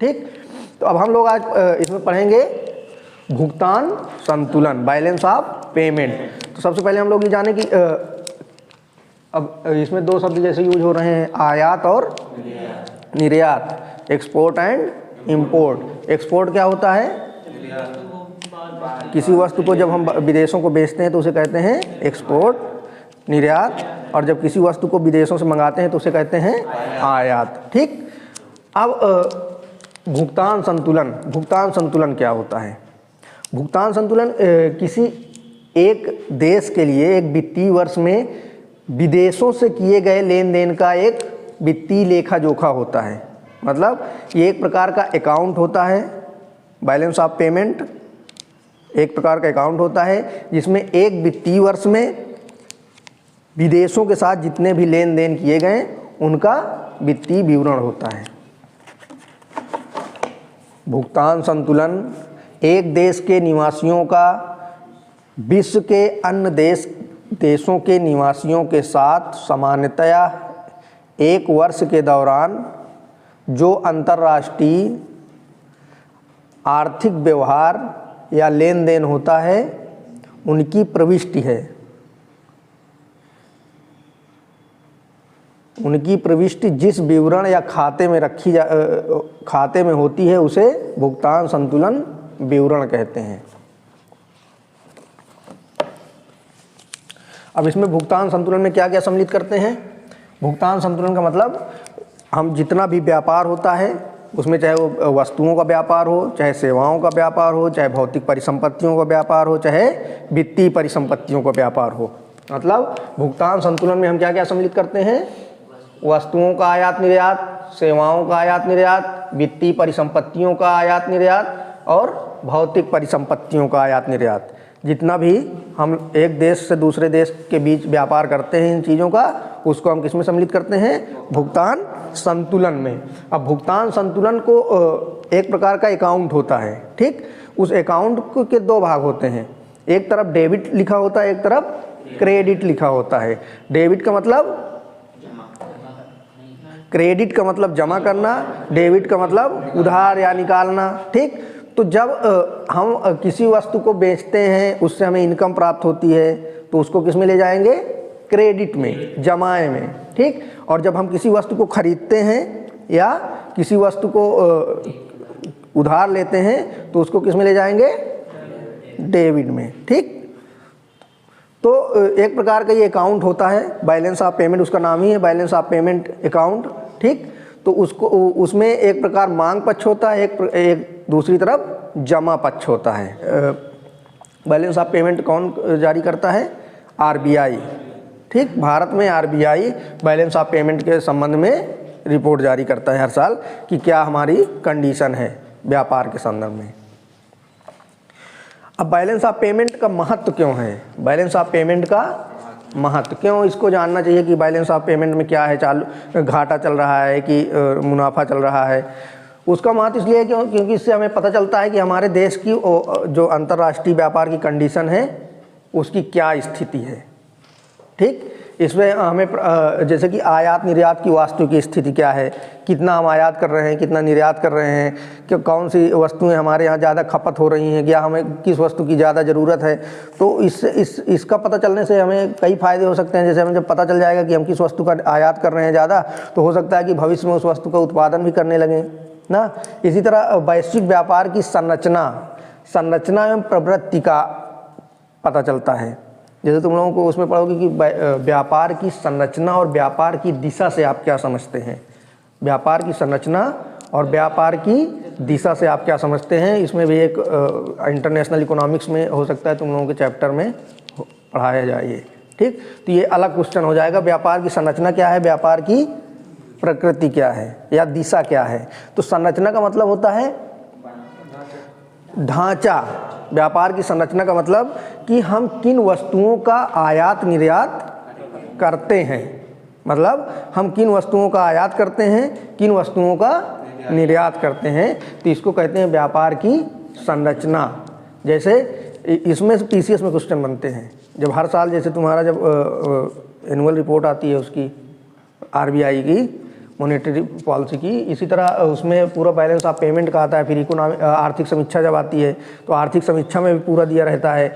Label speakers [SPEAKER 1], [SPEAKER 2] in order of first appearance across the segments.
[SPEAKER 1] ठीक, तो अब हम लोग आज इसमें पढ़ेंगे भुगतान संतुलन, बैलेंस ऑफ पेमेंट। तो सबसे पहले हम लोग ये जाने कि अब इसमें दो शब्द जैसे यूज हो रहे हैं, आयात और निर्यात, एक्सपोर्ट एंड इंपोर्ट। एक्सपोर्ट क्या होता है? किसी वस्तु को जब हम विदेशों को बेचते हैं तो उसे कहते हैं एक्सपोर्ट, निर्यात, और जब किसी वस्तु को विदेशों से मंगाते हैं तो उसे कहते हैं आयात। ठीक, अब भुगतान संतुलन, भुगतान संतुलन क्या होता है? भुगतान संतुलन किसी एक देश के लिए एक वित्तीय वर्ष में विदेशों से किए गए लेन देन का एक वित्तीय लेखा जोखा होता है। मतलब ये एक प्रकार का अकाउंट होता है, बैलेंस ऑफ पेमेंट एक प्रकार का अकाउंट होता है जिसमें एक वित्तीय वर्ष में विदेशों के साथ जितने भी लेन देन किए गए उनका वित्तीय विवरण होता है। भुगतान संतुलन एक देश के निवासियों का विश्व के अन्य देशों के निवासियों के साथ सामान्यतया एक वर्ष के दौरान जो अंतर्राष्ट्रीय आर्थिक व्यवहार या लेन देन होता है उनकी प्रविष्टि है। उनकी प्रविष्टि जिस विवरण या खाते में खाते में होती है उसे भुगतान संतुलन विवरण कहते हैं। अब इसमें भुगतान संतुलन में क्या क्या सम्मिलित करते हैं? भुगतान संतुलन का मतलब हम जितना भी व्यापार होता है उसमें, चाहे वो वस्तुओं का व्यापार हो, चाहे सेवाओं का व्यापार हो, चाहे भौतिक परिसंपत्तियों का व्यापार हो, चाहे वित्तीय परिसंपत्तियों का व्यापार हो, मतलब भुगतान संतुलन में हम क्या क्या सम्मिलित करते हैं? वस्तुओं का आयात निर्यात, सेवाओं का आयात निर्यात, वित्तीय परिसंपत्तियों का आयात निर्यात और भौतिक परिसंपत्तियों का आयात निर्यात। जितना भी हम एक देश से दूसरे देश के बीच व्यापार करते हैं इन चीज़ों का, उसको हम किस में सम्मिलित करते हैं? भुगतान संतुलन में। अब भुगतान संतुलन को एक प्रकार का अकाउंट होता है। ठीक, उस अकाउंट के दो भाग होते हैं, एक तरफ डेबिट लिखा होता है, एक तरफ क्रेडिट लिखा होता है। डेबिट का मतलब, क्रेडिट का मतलब जमा करना, डेबिट का मतलब उधार या निकालना। ठीक, तो जब हम किसी वस्तु को बेचते हैं उससे हमें इनकम प्राप्त होती है तो उसको किस में ले जाएंगे? क्रेडिट में, जमाए में। ठीक, और जब हम किसी वस्तु को खरीदते हैं या किसी वस्तु को उधार लेते हैं तो उसको किस में ले जाएंगे? डेबिट में। ठीक, तो एक प्रकार का ये अकाउंट होता है, बैलेंस ऑफ पेमेंट, उसका नाम ही है बैलेंस ऑफ पेमेंट अकाउंट। ठीक, तो उसमें एक प्रकार मांग पक्ष होता है, एक दूसरी तरफ जमा पक्ष होता है। बैलेंस ऑफ पेमेंट कौन जारी करता है? आरबीआई। ठीक, भारत में आरबीआई बैलेंस ऑफ पेमेंट के संबंध में रिपोर्ट जारी करता है हर साल कि क्या हमारी कंडीशन है व्यापार के संदर्भ में। अब बैलेंस ऑफ पेमेंट का महत्व क्यों है? बैलेंस ऑफ पेमेंट का महत्व क्यों, इसको जानना चाहिए कि बैलेंस ऑफ पेमेंट में क्या है, चालू घाटा चल रहा है कि मुनाफा चल रहा है। उसका महत्व इसलिए क्योंकि इससे हमें पता चलता है कि हमारे देश की जो अंतर्राष्ट्रीय व्यापार की कंडीशन है उसकी क्या स्थिति है। ठीक, इसमें हमें जैसे कि आयात निर्यात की वास्तविक स्थिति क्या है, कितना हम आयात कर रहे हैं, कितना निर्यात कर रहे हैं, कि कौन सी वस्तुएं हमारे यहाँ ज़्यादा खपत हो रही हैं, या हमें किस वस्तु की ज़्यादा ज़रूरत है। तो इसका पता चलने से हमें कई फ़ायदे हो सकते हैं। जैसे हमें जब पता चल जाएगा कि हम किस वस्तु का आयात कर रहे हैं ज़्यादा, तो हो सकता है कि भविष्य में उस वस्तु का उत्पादन भी करने लगें ना। इसी तरह वैश्विक व्यापार की संरचना एवं प्रवृत्ति का पता चलता है। जैसे तुम लोगों को उसमें पढ़ोगे कि व्यापार की संरचना और व्यापार की दिशा से आप क्या समझते हैं। व्यापार की संरचना और व्यापार की दिशा से आप क्या समझते हैं, इसमें भी एक इंटरनेशनल इकोनॉमिक्स में हो सकता है तुम लोगों के चैप्टर में पढ़ाया जाए। ठीक, तो ये अलग क्वेश्चन हो जाएगा, व्यापार की संरचना क्या है, व्यापार की प्रकृति क्या है या दिशा क्या है। तो संरचना का मतलब होता है ढांचा। व्यापार की संरचना का मतलब कि हम किन वस्तुओं का आयात निर्यात करते हैं, मतलब हम किन वस्तुओं का आयात करते हैं, किन वस्तुओं का निर्यात करते हैं, तो इसको कहते हैं व्यापार की संरचना। जैसे इसमें टीसीएस में क्वेश्चन बनते हैं जब हर साल, जैसे तुम्हारा जब एनुअल रिपोर्ट आती है उसकी आरबीआई की, मॉनेटरी पॉलिसी की। इसी तरह उसमें पूरा बैलेंस ऑफ पेमेंट का आता है। फिर इकोनॉमिक आर्थिक समीक्षा जब आती है तो आर्थिक समीक्षा में भी पूरा दिया रहता है।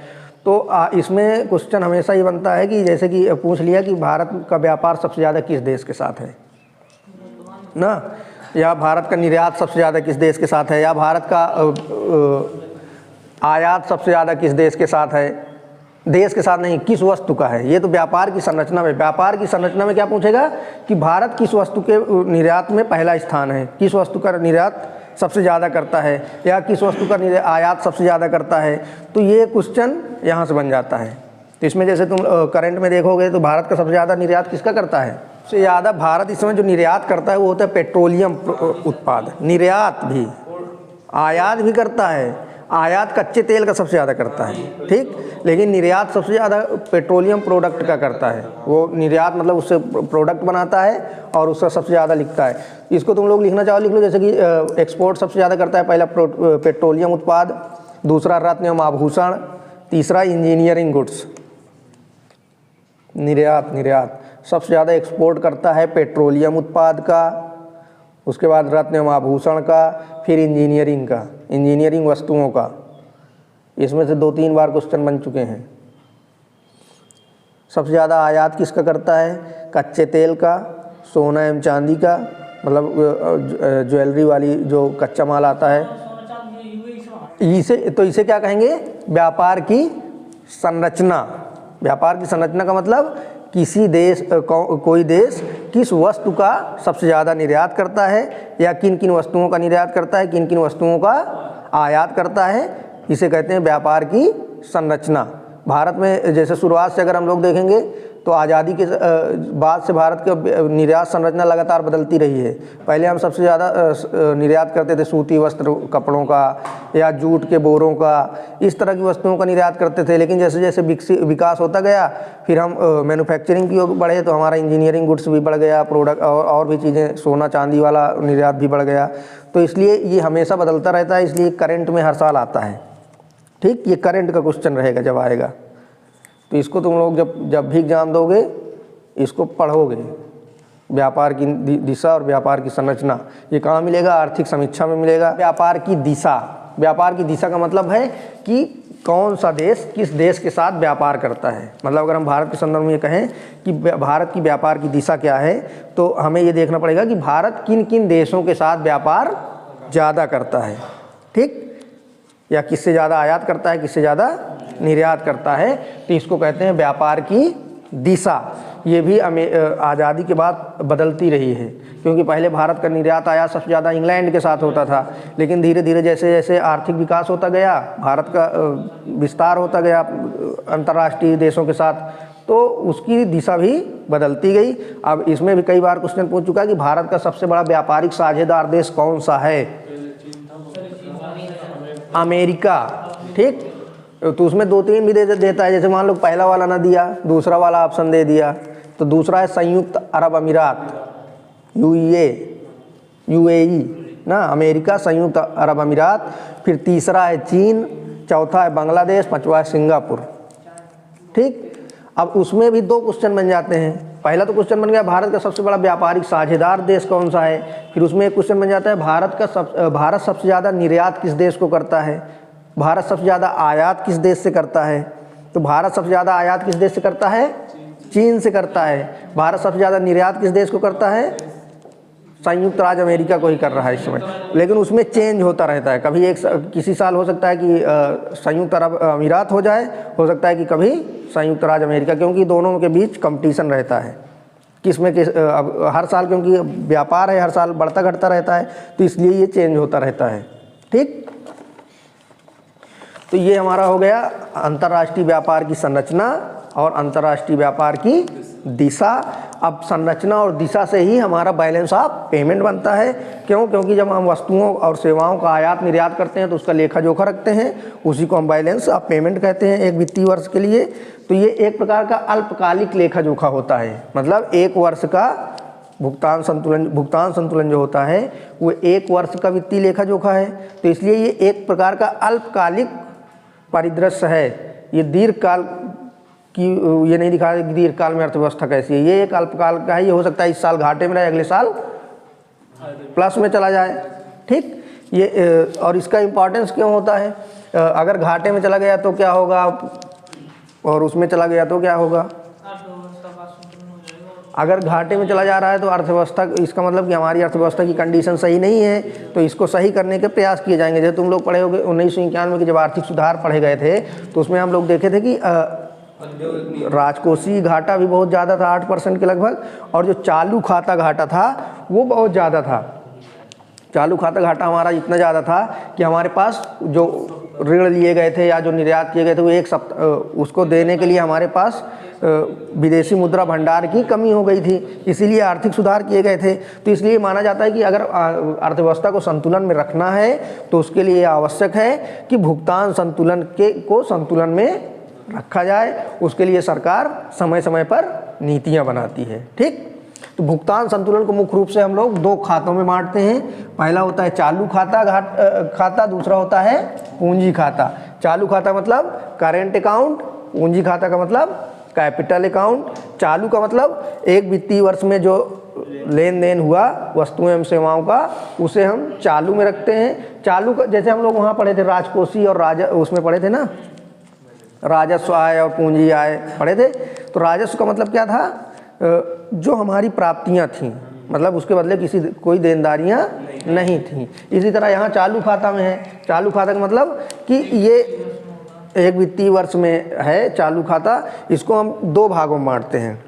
[SPEAKER 1] तो इसमें क्वेश्चन हमेशा ये बनता है कि जैसे कि पूछ लिया कि भारत का व्यापार सबसे ज़्यादा किस देश के साथ है ना, या भारत का निर्यात सबसे ज़्यादा किस देश के साथ है, या भारत का आयात सबसे ज़्यादा किस देश के साथ है, देश के साथ नहीं, किस वस्तु का है। ये तो व्यापार की संरचना में, व्यापार की संरचना में क्या पूछेगा कि भारत किस वस्तु के निर्यात में पहला स्थान है, किस वस्तु का निर्यात सबसे ज़्यादा करता है, या किस वस्तु का आयात सबसे ज़्यादा करता है। तो ये क्वेश्चन यहाँ से बन जाता है। तो इसमें जैसे तुम करंट में देखोगे तो भारत का सबसे ज़्यादा निर्यात किसका करता है, सबसे ज़्यादा भारत इस समय जो निर्यात करता है वो होता है पेट्रोलियम उत्पाद। निर्यात भी, आयात भी करता है, आयात कच्चे तेल का सबसे ज़्यादा करता है, ठीक, लेकिन निर्यात सबसे ज़्यादा पेट्रोलियम प्रोडक्ट का करता है। वो निर्यात मतलब उससे प्रोडक्ट बनाता है और उसका सबसे ज़्यादा लिखता है। इसको तुम लोग लिखना चाहो लिख लो, जैसे कि एक्सपोर्ट सबसे ज़्यादा करता है, पहला पेट्रोलियम उत्पाद, दूसरा रत्न एवं आभूषण, तीसरा इंजीनियरिंग गुड्स। निर्यात सबसे ज़्यादा एक्सपोर्ट करता है पेट्रोलियम उत्पाद का, उसके बाद रत्न एवं आभूषण का, फिर इंजीनियरिंग का, इंजीनियरिंग वस्तुओं का। इसमें से 2-3 बार क्वेश्चन बन चुके हैं। सबसे ज़्यादा आयात किसका करता है, कच्चे तेल का, सोना एवं चांदी का, मतलब ज्वेलरी वाली जो कच्चा माल आता है, इसे क्या कहेंगे, व्यापार की संरचना। व्यापार की संरचना का मतलब किसी देश कोई देश किस वस्तु का सबसे ज़्यादा निर्यात करता है, या किन किन वस्तुओं का निर्यात करता है, किन किन वस्तुओं का आयात करता है, इसे कहते हैं व्यापार की संरचना। भारत में जैसे शुरुआत से अगर हम लोग देखेंगे तो आज़ादी के बाद से भारत की निर्यात संरचना लगातार बदलती रही है। पहले हम सबसे ज़्यादा निर्यात करते थे सूती वस्त्र, कपड़ों का, या जूट के बोरों का, इस तरह की वस्तुओं का निर्यात करते थे। लेकिन जैसे जैसे विकास होता गया, फिर हम मैन्युफैक्चरिंग की ओर बढ़े तो हमारा इंजीनियरिंग गुड्स भी बढ़ गया, प्रोडक्ट और भी चीज़ें, सोना चांदी वाला निर्यात भी बढ़ गया। तो इसलिए ये हमेशा बदलता रहता है, इसलिए करंट में हर साल आता है, ठीक। ये करंट का क्वेश्चन रहेगा जब आएगा, तो इसको तुम लोग जब भी एग्जाम दोगे इसको पढ़ोगे। व्यापार की दिशा और व्यापार की संरचना, ये कहाँ मिलेगा, आर्थिक समीक्षा में मिलेगा। व्यापार की दिशा, व्यापार की दिशा का मतलब है कि कौन सा देश किस देश के साथ व्यापार करता है। मतलब अगर हम भारत के संदर्भ में ये कहें कि भारत की व्यापार की दिशा क्या है, तो हमें ये देखना पड़ेगा कि भारत किन किन देशों के साथ व्यापार ज़्यादा करता है, ठीक, या किससे ज़्यादा आयात करता है, किससे ज़्यादा निर्यात करता है। तो इसको कहते हैं व्यापार की दिशा। ये भी आज़ादी के बाद बदलती रही है, क्योंकि पहले भारत का निर्यात आयात सबसे ज़्यादा इंग्लैंड के साथ होता था, लेकिन धीरे धीरे जैसे जैसे आर्थिक विकास होता गया, भारत का विस्तार होता गया अंतर्राष्ट्रीय देशों के साथ, तो उसकी दिशा भी बदलती गई। अब इसमें भी कई बार क्वेश्चन पूछ चुका है कि भारत का सबसे बड़ा व्यापारिक साझेदार देश कौन सा है, अमेरिका, ठीक। तो उसमें 2-3 भी देता है, जैसे मान लो पहला वाला ना दिया, दूसरा वाला ऑप्शन दे दिया, तो दूसरा है संयुक्त अरब अमीरात, यूएई ना, अमेरिका, संयुक्त अरब अमीरात। फिर तीसरा है चीन, चौथा है बांग्लादेश, पांचवा है सिंगापुर, ठीक। अब उसमें भी 2 क्वेश्चन बन जाते हैं। पहला तो क्वेश्चन बन गया भारत का सबसे बड़ा व्यापारिक साझेदार देश कौन सा है, फिर उसमें एक क्वेश्चन बन जाता है भारत सबसे ज़्यादा निर्यात किस देश को करता है, भारत सबसे ज़्यादा आयात किस देश से करता है। तो भारत सबसे ज़्यादा आयात किस देश से करता है, चीन से करता है। भारत सबसे ज़्यादा निर्यात किस देश को करता है, संयुक्त राज्य अमेरिका को ही कर रहा है इस समय। लेकिन उसमें चेंज होता रहता है, कभी किसी साल हो सकता है कि संयुक्त अरब अमीरात हो जाए, हो सकता है कि कभी संयुक्त राज्य अमेरिका, क्योंकि दोनों के बीच कंपटीशन रहता है किसमें किस। अब हर साल क्योंकि व्यापार है, हर साल बढ़ता घटता रहता है, तो इसलिए ये चेंज होता रहता है, ठीक। तो ये हमारा हो गया अंतर्राष्ट्रीय व्यापार की संरचना और अंतर्राष्ट्रीय व्यापार की दिशा। अब संरचना और दिशा से ही हमारा बैलेंस ऑफ पेमेंट बनता है। क्यों? क्योंकि जब हम वस्तुओं और सेवाओं का आयात निर्यात करते हैं तो उसका लेखा जोखा रखते हैं, उसी को हम बैलेंस ऑफ पेमेंट कहते हैं एक वित्तीय वर्ष के लिए। तो ये एक प्रकार का अल्पकालिक लेखा जोखा होता है, मतलब एक वर्ष का भुगतान संतुलन जो होता है वो एक वर्ष का वित्तीय लेखा जोखा है। तो इसलिए ये एक प्रकार का अल्पकालिक परिदृश्य है। ये दीर्घकाल कि ये नहीं दिखा कि दीर्घकाल में अर्थव्यवस्था कैसी है, ये एक अल्पकाल का है। ये हो सकता है इस साल घाटे में रहे, अगले साल प्लस में चला जाए। ठीक, ये और इसका इम्पोर्टेंस क्यों होता है? अगर घाटे में चला गया तो क्या होगा और उसमें चला गया तो क्या होगा? अगर घाटे में चला जा रहा है तो अर्थव्यवस्था, इसका मतलब कि हमारी अर्थव्यवस्था की कंडीशन सही नहीं है, तो इसको सही करने के प्रयास किए जाएंगे। जैसे तुम लोग पढ़े होगे 1991 के जब आर्थिक सुधार पढ़े गए थे तो उसमें हम लोग देखे थे कि राजकोषीय घाटा भी बहुत ज़्यादा था, 8% के लगभग, और जो चालू खाता घाटा था वो बहुत ज़्यादा था। चालू खाता घाटा हमारा इतना ज़्यादा था कि हमारे पास जो ऋण लिए गए थे या जो निर्यात किए गए थे वो एक सप्ताह उसको देने के लिए हमारे पास विदेशी मुद्रा भंडार की कमी हो गई थी, इसीलिए आर्थिक सुधार किए गए थे। तो इसलिए माना जाता है कि अगर अर्थव्यवस्था को संतुलन में रखना है तो उसके लिए आवश्यक है कि भुगतान संतुलन को संतुलन में रखा जाए। उसके लिए सरकार समय समय पर नीतियां बनाती है। ठीक, तो भुगतान संतुलन को मुख्य रूप से हम लोग दो खातों में बांटते हैं। पहला होता है चालू खाता, दूसरा होता है पूंजी खाता। चालू खाता मतलब करेंट अकाउंट, पूंजी खाता का मतलब कैपिटल अकाउंट। चालू का मतलब एक वित्तीय वर्ष में जो लेन देन हुआ वस्तुओं एवं सेवाओं का, उसे हम चालू में रखते हैं। चालू का जैसे हम लोग वहाँ पढ़े थे राजकोषीय और उसमें पढ़े थे ना, राजस्व आय और पूंजी आय पढ़े थे। तो राजस्व का मतलब क्या था? जो हमारी प्राप्तियां थीं, मतलब उसके बदले कोई देनदारियां नहीं थीं। इसी तरह यहाँ चालू खाता में है। चालू खाता का मतलब कि ये एक वित्तीय वर्ष में है चालू खाता, इसको हम दो भागों में बांटते हैं।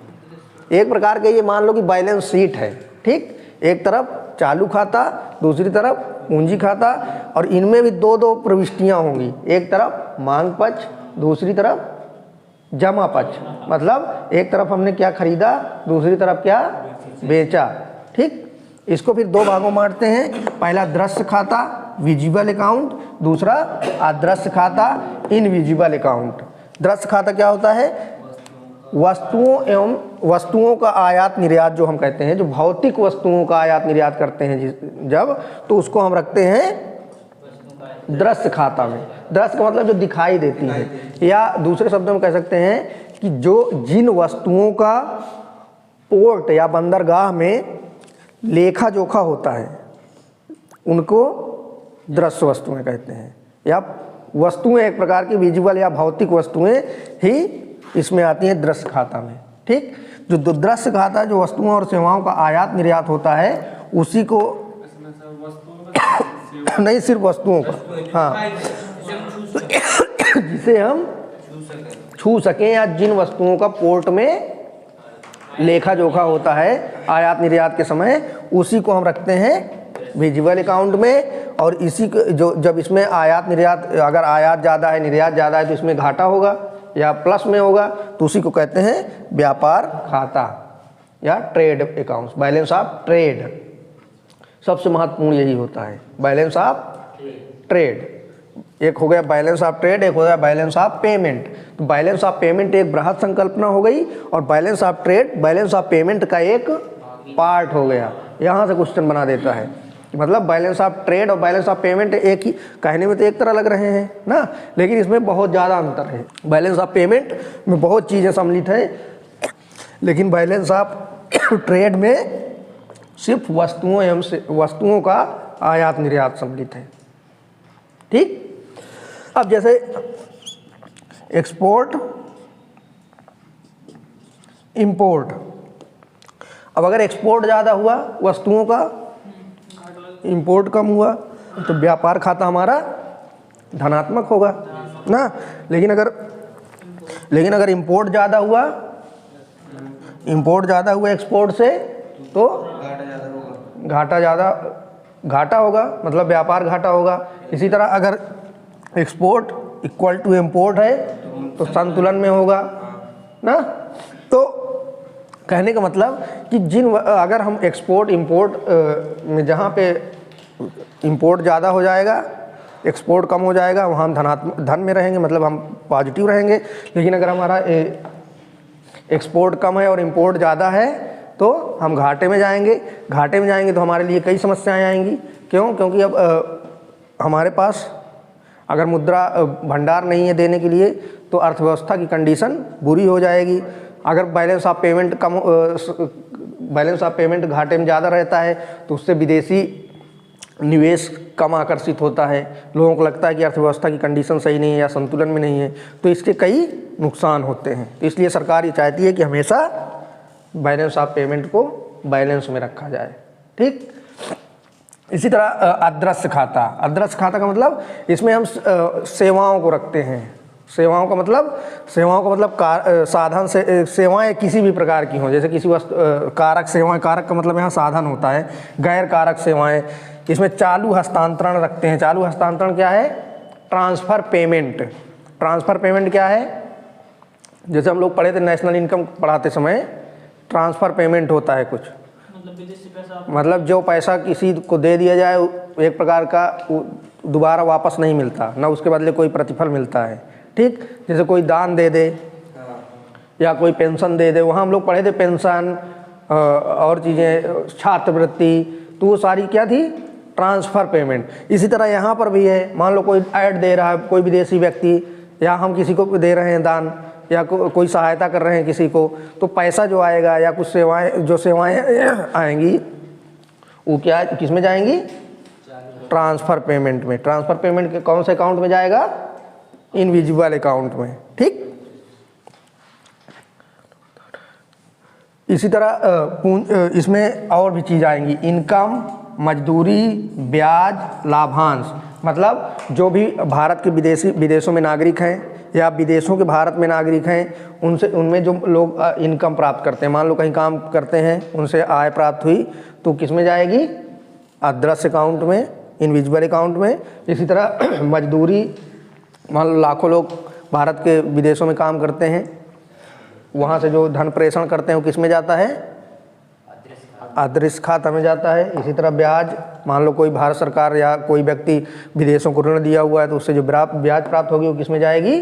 [SPEAKER 1] एक प्रकार के ये मान लो कि बैलेंस शीट है। ठीक, एक तरफ चालू खाता, दूसरी तरफ पूंजी खाता, और इनमें भी दो दो प्रविष्टियाँ होंगी। एक तरफ मांग पक्ष, दूसरी तरफ जमा पक्ष। मतलब एक तरफ हमने क्या खरीदा, दूसरी तरफ क्या बेचा। ठीक, इसको फिर दो भागों में बांटते हैं। पहला दृश्य खाता विजिबल अकाउंट, दूसरा अदृश्य खाता इनविजिबल अकाउंट। दृश्य खाता क्या होता है? वस्तुओं का आयात निर्यात जो हम कहते हैं, जो भौतिक वस्तुओं का आयात निर्यात करते हैं जब, तो उसको हम रखते हैं दृश्य खाता में। दृश्य का मतलब जो दिखाई देती है, या दूसरे शब्दों में कह सकते हैं कि जिन वस्तुओं का पोर्ट या बंदरगाह में लेखा जोखा होता है उनको दृश्य वस्तुएं कहते हैं। या वस्तुएं एक प्रकार की विजुअल या भौतिक वस्तुएं ही इसमें आती हैं दृश्य खाता में। ठीक, जो दृश्य खाता जो वस्तुओं और सेवाओं का आयात निर्यात होता है उसी को नहीं, सिर्फ वस्तुओं का, हाँ, जिसे हम छू सकें, या जिन वस्तुओं का पोर्ट में लेखा जोखा होता है आयात निर्यात के समय, उसी को हम रखते हैं विजिबल अकाउंट में। और इसी जो जब इसमें आयात निर्यात, अगर आयात ज़्यादा है निर्यात ज़्यादा है तो इसमें घाटा होगा या प्लस में होगा, तो उसी को कहते हैं व्यापार खाता या trade accounts, balance of trade. सबसे महत्वपूर्ण यही होता है, बैलेंस ऑफ ट्रेड। एक हो गया बैलेंस ऑफ ट्रेड, एक हो गया बैलेंस ऑफ पेमेंट। तो बैलेंस ऑफ पेमेंट एक बृहद संकल्पना हो गई और balance of trade balance of payment का एक पार्ट हो गया। यहाँ से क्वेश्चन बना देता है, मतलब बैलेंस ऑफ ट्रेड और बैलेंस ऑफ पेमेंट एक ही, कहने में तो एक तरह लग रहे हैं ना, लेकिन इसमें बहुत ज़्यादा अंतर है। बैलेंस ऑफ पेमेंट में बहुत चीज़ें सम्मिलित है, लेकिन बैलेंस ऑफ ट्रेड में सिर्फ वस्तुओं का आयात निर्यात सम्मिलित है। ठीक, अब जैसे एक्सपोर्ट इंपोर्ट, अब अगर एक्सपोर्ट ज़्यादा हुआ वस्तुओं का, इंपोर्ट कम हुआ, तो व्यापार खाता हमारा धनात्मक होगा ना। लेकिन अगर इंपोर्ट ज़्यादा हुआ एक्सपोर्ट से, तो घाटा होगा, मतलब व्यापार घाटा होगा। इसी तरह अगर एक्सपोर्ट इक्वल टू इंपोर्ट है तो संतुलन में होगा ना। तो कहने का मतलब कि अगर हम एक्सपोर्ट इंपोर्ट में जहाँ पे इंपोर्ट ज़्यादा हो जाएगा एक्सपोर्ट कम हो जाएगा, वहाँ हम धन में रहेंगे, मतलब हम पॉजिटिव रहेंगे। लेकिन अगर हमारा एक्सपोर्ट कम है और इंपोर्ट ज़्यादा है तो हम घाटे में जाएंगे तो हमारे लिए कई समस्याएं आएंगी। क्योंकि अब हमारे पास अगर मुद्रा भंडार नहीं है देने के लिए तो अर्थव्यवस्था की कंडीशन बुरी हो जाएगी। अगर balance of payment balance of payment घाटे में ज़्यादा रहता है तो उससे विदेशी निवेश कम आकर्षित होता है। लोगों को लगता है कि अर्थव्यवस्था की कंडीशन सही नहीं है या संतुलन में नहीं है, तो इसके कई नुकसान होते हैं। तो इसलिए सरकार ये चाहती है कि हमेशा बैलेंस ऑफ पेमेंट को बैलेंस में रखा जाए। ठीक, इसी तरह अदृश्य खाता। अदृश्य खाता का मतलब इसमें हम सेवाओं को रखते हैं। सेवाओं का मतलब साधन से सेवाएं किसी भी प्रकार की हों, जैसे किसी वस्तु कारक सेवाएं, कारक का मतलब यहाँ साधन होता है, गैर कारक सेवाएं। इसमें चालू हस्तांतरण रखते हैं। चालू हस्तांतरण क्या है? Transfer payment. ट्रांसफ़र पेमेंट क्या है? जैसे हम लोग पढ़े थे नेशनल इनकम पढ़ाते समय, ट्रांसफ़र पेमेंट होता है कुछ, मतलब जो पैसा किसी को दे दिया जाए एक प्रकार का दोबारा वापस नहीं मिलता, ना उसके बदले कोई प्रतिफल मिलता है। ठीक, जैसे कोई दान दे दे या कोई पेंशन दे दे, वहाँ हम लोग पढ़े थे पेंशन और चीज़ें, छात्रवृत्ति, तो वो सारी क्या थी? Transfer payment. इसी तरह यहाँ पर भी है, मान लो कोई ऐड दे रहा है, कोई विदेशी व्यक्ति, या हम किसी को दे रहे हैं दान, या कोई सहायता कर रहे हैं किसी को, तो पैसा जो आएगा या कुछ सेवाएं आएंगी वो क्या किस में जाएंगी? ट्रांसफ़र पेमेंट में। ट्रांसफ़र पेमेंट के कौन से अकाउंट में जाएगा? इनविजिबल अकाउंट में। ठीक, इसी तरह इसमें और भी चीज़ आएंगी, इनकम, मजदूरी, ब्याज, लाभांश। मतलब जो भी भारत के विदेशों में नागरिक हैं या विदेशों के भारत में नागरिक हैं, उनमें जो लोग इनकम प्राप्त करते हैं, मान लो कहीं काम करते हैं, उनसे आय प्राप्त हुई, तो किस में जाएगी? अदृश्य अकाउंट में, इनविजिबल अकाउंट में। इसी तरह मजदूरी, मान लो लाखों लोग भारत के विदेशों में काम करते हैं, वहाँ से जो धन प्रेषण करते हैं वो किस में जाता है? अदृश्य खाता में जाता है। इसी तरह ब्याज, मान लो कोई भारत सरकार या कोई व्यक्ति विदेशों को ऋण दिया हुआ है, तो उससे जो ब्याज प्राप्त होगी वो किस में जाएगी?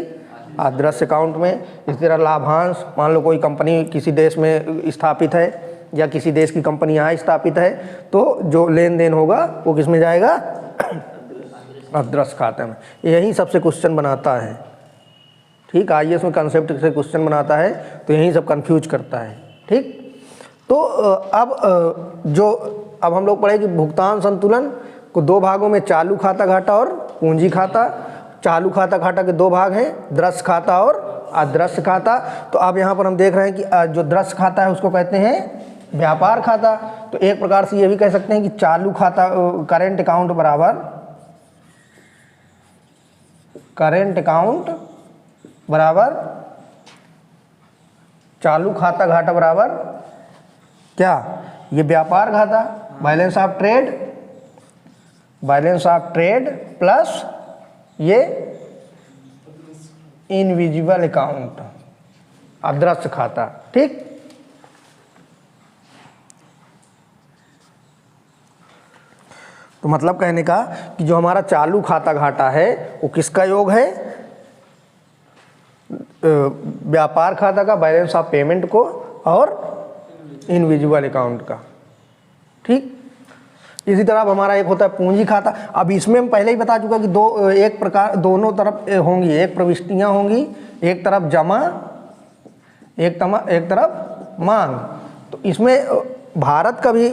[SPEAKER 1] अदृश्य अकाउंट में। इसी तरह लाभांश, मान लो कोई कंपनी किसी देश में स्थापित है या किसी देश की कंपनी यहाँ स्थापित है, तो जो लेन देन होगा वो किस में जाएगा? अदृश्य खाते में। यही सबसे क्वेश्चन बनाता है। ठीक, IAS में कंसेप्ट से क्वेश्चन बनाता है, तो यही सब कंफ्यूज करता है। ठीक, तो अब हम लोग पढ़े कि भुगतान संतुलन को दो भागों में, चालू खाता घाटा और पूंजी खाता। चालू खाता घाटा के दो भाग हैं, दृश्य खाता और अदृश्य खाता। तो अब यहाँ पर हम देख रहे हैं कि जो दृश्य खाता है उसको कहते हैं व्यापार खाता। तो एक प्रकार से ये भी कह सकते हैं कि चालू खाता, करेंट अकाउंट बराबर चालू खाता घाटा बराबर क्या? ये व्यापार खाता, बैलेंस ऑफ ट्रेड प्लस ये इनविजिबल अकाउंट, अदृश्य खाता। ठीक, तो मतलब कहने का कि जो हमारा चालू खाता घाटा है वो किसका योग है? व्यापार खाता का, बैलेंस ऑफ पेमेंट को, और इनविजिबल अकाउंट का। ठीक, इसी तरह अब हमारा एक होता है पूंजी खाता। अब इसमें हम पहले ही बता चुका कि दोनों तरफ होंगी, एक प्रविष्टियां होंगी, एक तरफ जमा, एक तरफ मांग। तो इसमें भारत का भी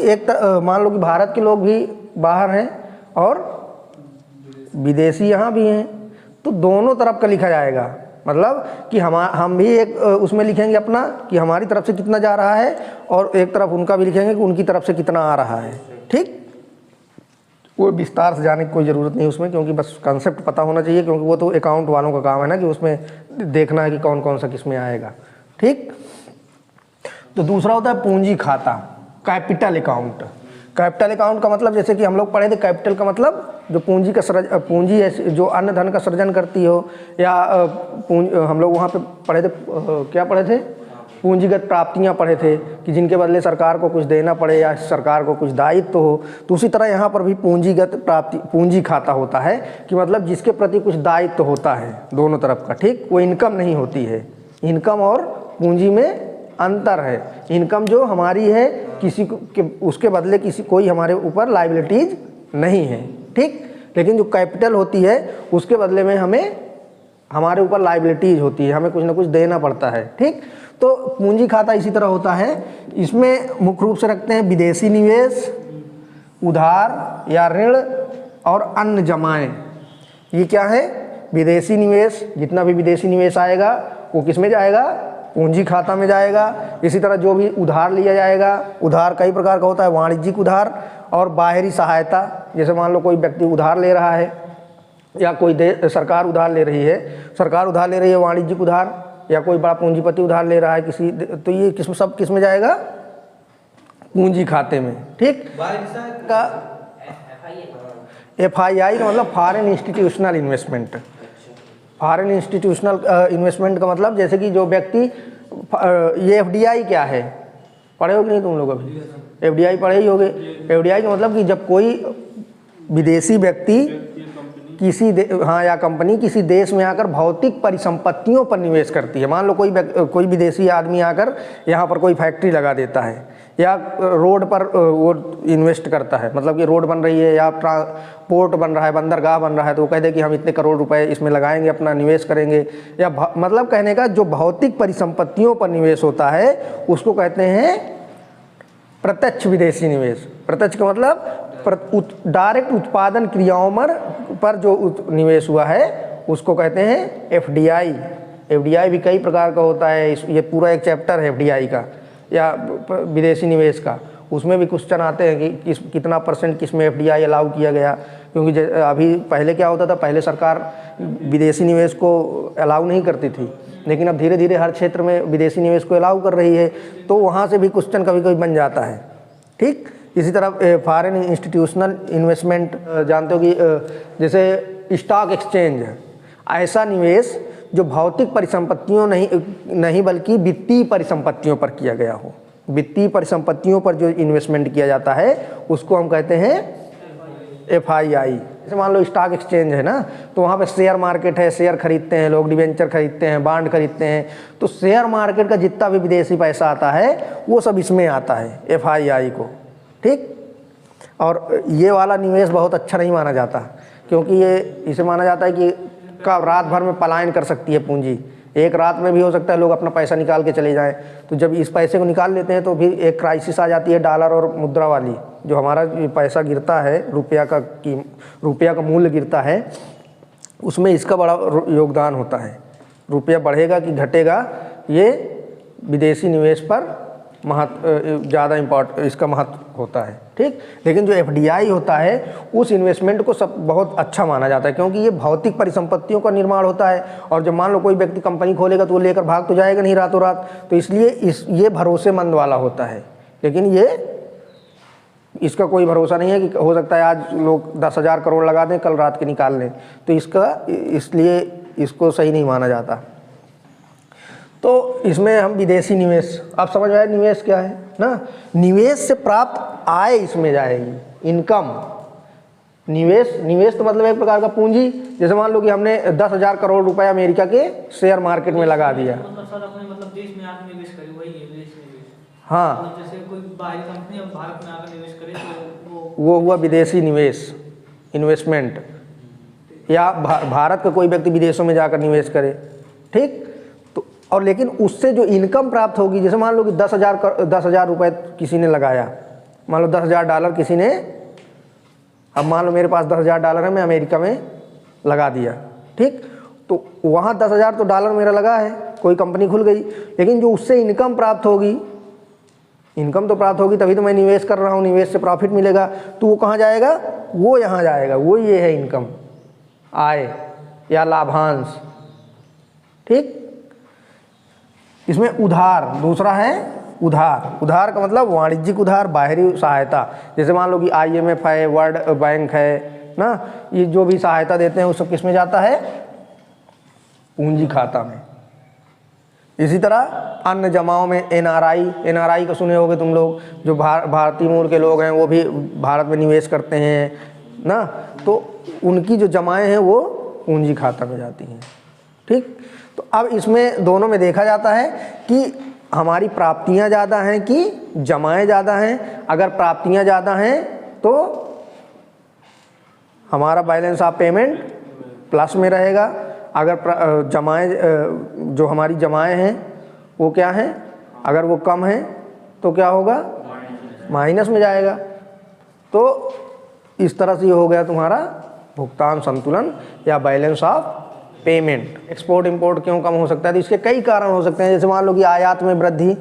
[SPEAKER 1] मान लो कि भारत के लोग भी बाहर हैं और विदेशी यहाँ भी हैं, तो दोनों तरफ का लिखा जाएगा। मतलब कि हम भी एक उसमें लिखेंगे अपना कि हमारी तरफ से कितना जा रहा है, और एक तरफ उनका भी लिखेंगे कि उनकी तरफ से कितना आ रहा है। ठीक, वो विस्तार से जाने की कोई ज़रूरत नहीं उसमें, क्योंकि बस कंसेप्ट पता होना चाहिए, क्योंकि वो तो अकाउंट वालों का काम है ना कि उसमें देखना है कि कौन कौन सा किस में आएगा। ठीक, तो दूसरा होता है पूंजी खाता, कैपिटल अकाउंट। कैपिटल अकाउंट का मतलब, जैसे कि हम लोग पढ़े थे, कैपिटल का मतलब जो पूंजी है, जो अन्य धन का सृजन करती हो, या हम लोग वहाँ पे पढ़े थे, क्या पढ़े थे? पूंजीगत प्राप्तियाँ पढ़े थे कि जिनके बदले सरकार को कुछ देना पड़े या सरकार को कुछ दायित्व हो। तो उसी तरह यहाँ पर भी पूंजीगत प्राप्ति, पूंजी खाता होता है कि मतलब जिसके प्रति कुछ दायित्व होता है दोनों तरफ का। ठीक, वो इनकम नहीं होती है। इनकम और पूंजी में अंतर है। इनकम जो हमारी है, किसी को उसके बदले कोई हमारे ऊपर लायबिलिटीज नहीं है। ठीक, लेकिन जो कैपिटल होती है उसके बदले में हमारे ऊपर लायबिलिटीज होती है, हमें कुछ ना कुछ देना पड़ता है। ठीक, तो पूंजी खाता इसी तरह होता है। इसमें मुख्य रूप से रखते हैं विदेशी निवेश, उधार या ऋण और अन्य जमाएं। ये क्या है? विदेशी निवेश। जितना भी विदेशी निवेश आएगा वो किस में जाएगा? पूंजी खाता में जाएगा। इसी तरह जो भी उधार लिया जाएगा, उधार कई प्रकार का होता है, वाणिज्यिक उधार और बाहरी सहायता। जैसे मान लो कोई व्यक्ति उधार ले रहा है या कोई सरकार उधार ले रही है, सरकार उधार ले रही है वाणिज्यिक उधार, या कोई बड़ा पूंजीपति उधार ले रहा है किसी, तो ये सब किस में जाएगा? पूंजी खाते में। ठीक। का FII का मतलब foreign institutional investment. Foreign institutional investment का मतलब जैसे कि जो व्यक्ति, ये FDI क्या है? पढ़े हो कि नहीं तुम लोग अभी? FDI पढ़े ही होगे। FDI का मतलब कि जब कोई विदेशी व्यक्ति किसी या कंपनी किसी देश में आकर भौतिक परिसंपत्तियों पर निवेश करती है। मान लो कोई विदेशी आदमी आकर यहाँ पर कोई फैक्ट्री लगा देता है, या रोड पर वो इन्वेस्ट करता है, मतलब कि रोड बन रही है या पोर्ट बन रहा है, बंदरगाह बन रहा है, तो वो कहते हैं कि हम इतने करोड़ रुपए इसमें लगाएंगे, अपना निवेश करेंगे। या मतलब कहने का जो भौतिक परिसंपत्तियों पर निवेश होता है उसको कहते हैं प्रत्यक्ष विदेशी निवेश। प्रत्यक्ष का मतलब डायरेक्ट उत्पादन क्रियाओं पर जो निवेश हुआ है उसको कहते हैं FDI। FDI भी कई प्रकार का होता है, ये पूरा एक चैप्टर है FDI का या विदेशी निवेश का। उसमें भी क्वेश्चन आते हैं कि कितना % किस में FDI अलाउ किया गया, क्योंकि अभी पहले क्या होता था, पहले सरकार विदेशी निवेश को अलाउ नहीं करती थी, लेकिन अब धीरे धीरे हर क्षेत्र में विदेशी निवेश को अलाउ कर रही है, तो वहाँ से भी क्वेश्चन कभी कभी बन जाता है। ठीक। इसी तरह फॉरेन इंस्टीट्यूशनल इन्वेस्टमेंट जानते हो कि जैसे स्टॉक एक्सचेंज, ऐसा निवेश जो भौतिक परिसंपत्तियों नहीं बल्कि वित्तीय परिसंपत्तियों पर किया गया हो। वित्तीय परिसंपत्तियों पर जो इन्वेस्टमेंट किया जाता है उसको हम कहते हैं FII। जैसे मान लो स्टॉक एक्सचेंज है ना, तो वहाँ पे शेयर मार्केट है, शेयर खरीदते हैं लोग, डिवेंचर खरीदते हैं, बांड खरीदते हैं, तो शेयर मार्केट का जितना भी विदेशी पैसा आता है वो सब इसमें आता है, FII को। ठीक। और ये वाला निवेश बहुत अच्छा नहीं माना जाता, क्योंकि ये इसे माना जाता है कि कब रात भर में पलायन कर सकती है पूंजी, एक रात में भी हो सकता है लोग अपना पैसा निकाल के चले जाएं। तो जब इस पैसे को निकाल लेते हैं तो फिर एक क्राइसिस आ जाती है डॉलर और मुद्रा वाली। जो हमारा पैसा गिरता है, रुपया का मूल्य गिरता है, उसमें इसका बड़ा योगदान होता है। रुपया बढ़ेगा कि घटेगा, ये विदेशी निवेश पर ज़्यादा इसका महत्व होता है। ठीक। लेकिन जो FDI होता है उस इन्वेस्टमेंट को सब बहुत अच्छा माना जाता है, क्योंकि ये भौतिक परिसंपत्तियों का निर्माण होता है, और जब मान लो कोई व्यक्ति कंपनी खोलेगा तो वो लेकर भाग तो जाएगा नहीं रातों रात, तो इसलिए ये भरोसेमंद वाला होता है। लेकिन इसका कोई भरोसा नहीं है कि हो सकता है आज लोग 10,000 करोड़ लगा दें, कल रात के निकाल लें, तो इसलिए इसको सही नहीं माना जाता। तो इसमें हम विदेशी निवेश, आप समझ में आए निवेश क्या है ना? निवेश से प्राप्त आय इसमें जाएगी, इनकम। निवेश तो मतलब एक प्रकार का पूंजी। जैसे मान लो कि हमने 10,000 करोड़ रुपए अमेरिका के शेयर मार्केट में लगा दिया,
[SPEAKER 2] मतलब देश में आकर निवेश करे, वही है विदेश निवेश।
[SPEAKER 1] हाँ,
[SPEAKER 2] जैसे कोई बाहरी कंपनी अब भारत में आकर निवेश करे तो
[SPEAKER 1] वो हुआ विदेशी निवेश, इन्वेस्टमेंट। या भारत का कोई व्यक्ति विदेशों में जाकर निवेश करे। ठीक। और लेकिन उससे जो इनकम प्राप्त होगी, जैसे मान लो कि 10,000 रुपये किसी ने लगाया, मान लो $10,000 किसी ने, अब मान लो मेरे पास $10,000 है, मैं अमेरिका में लगा दिया। ठीक। तो वहाँ 10,000 तो डॉलर मेरा लगा है, कोई कंपनी खुल गई, लेकिन जो उससे इनकम प्राप्त होगी, इनकम तो प्राप्त होगी तभी तो मैं निवेश कर रहा हूँ, निवेश से प्रॉफिट मिलेगा, तो वो कहाँ जाएगा? वो यहाँ जाएगा। वो ये है इनकम, आय या लाभांश। ठीक। इसमें उधार दूसरा है। उधार का मतलब वाणिज्यिक उधार, बाहरी सहायता। जैसे मान लो कि IMF है, वर्ल्ड बैंक है ना, ये जो भी सहायता देते हैं वो सब किस में जाता है? पूंजी खाता में। इसी तरह अन्य जमाओं में NRI का सुने होगे तुम लोग, जो भारतीय मूल के लोग हैं वो भी भारत में निवेश करते हैं ना, तो उनकी जो जमाएं हैं वो पूंजी खाता में जाती हैं। ठीक। तो अब इसमें दोनों में देखा जाता है कि हमारी प्राप्तियां ज़्यादा हैं कि जमाएं ज़्यादा हैं। अगर प्राप्तियां ज़्यादा हैं तो हमारा बैलेंस ऑफ पेमेंट प्लस में रहेगा। अगर जो हमारी जमाएं हैं वो क्या है, अगर वो कम है तो क्या होगा, माइनस में जाएगा। तो इस तरह से ये हो गया तुम्हारा भुगतान संतुलन या balance of payment. Export import क्यों कम हो सकता है, तो इसके कई कारण हो सकते हैं। जैसे मान लो कि आयात में वृद्धि,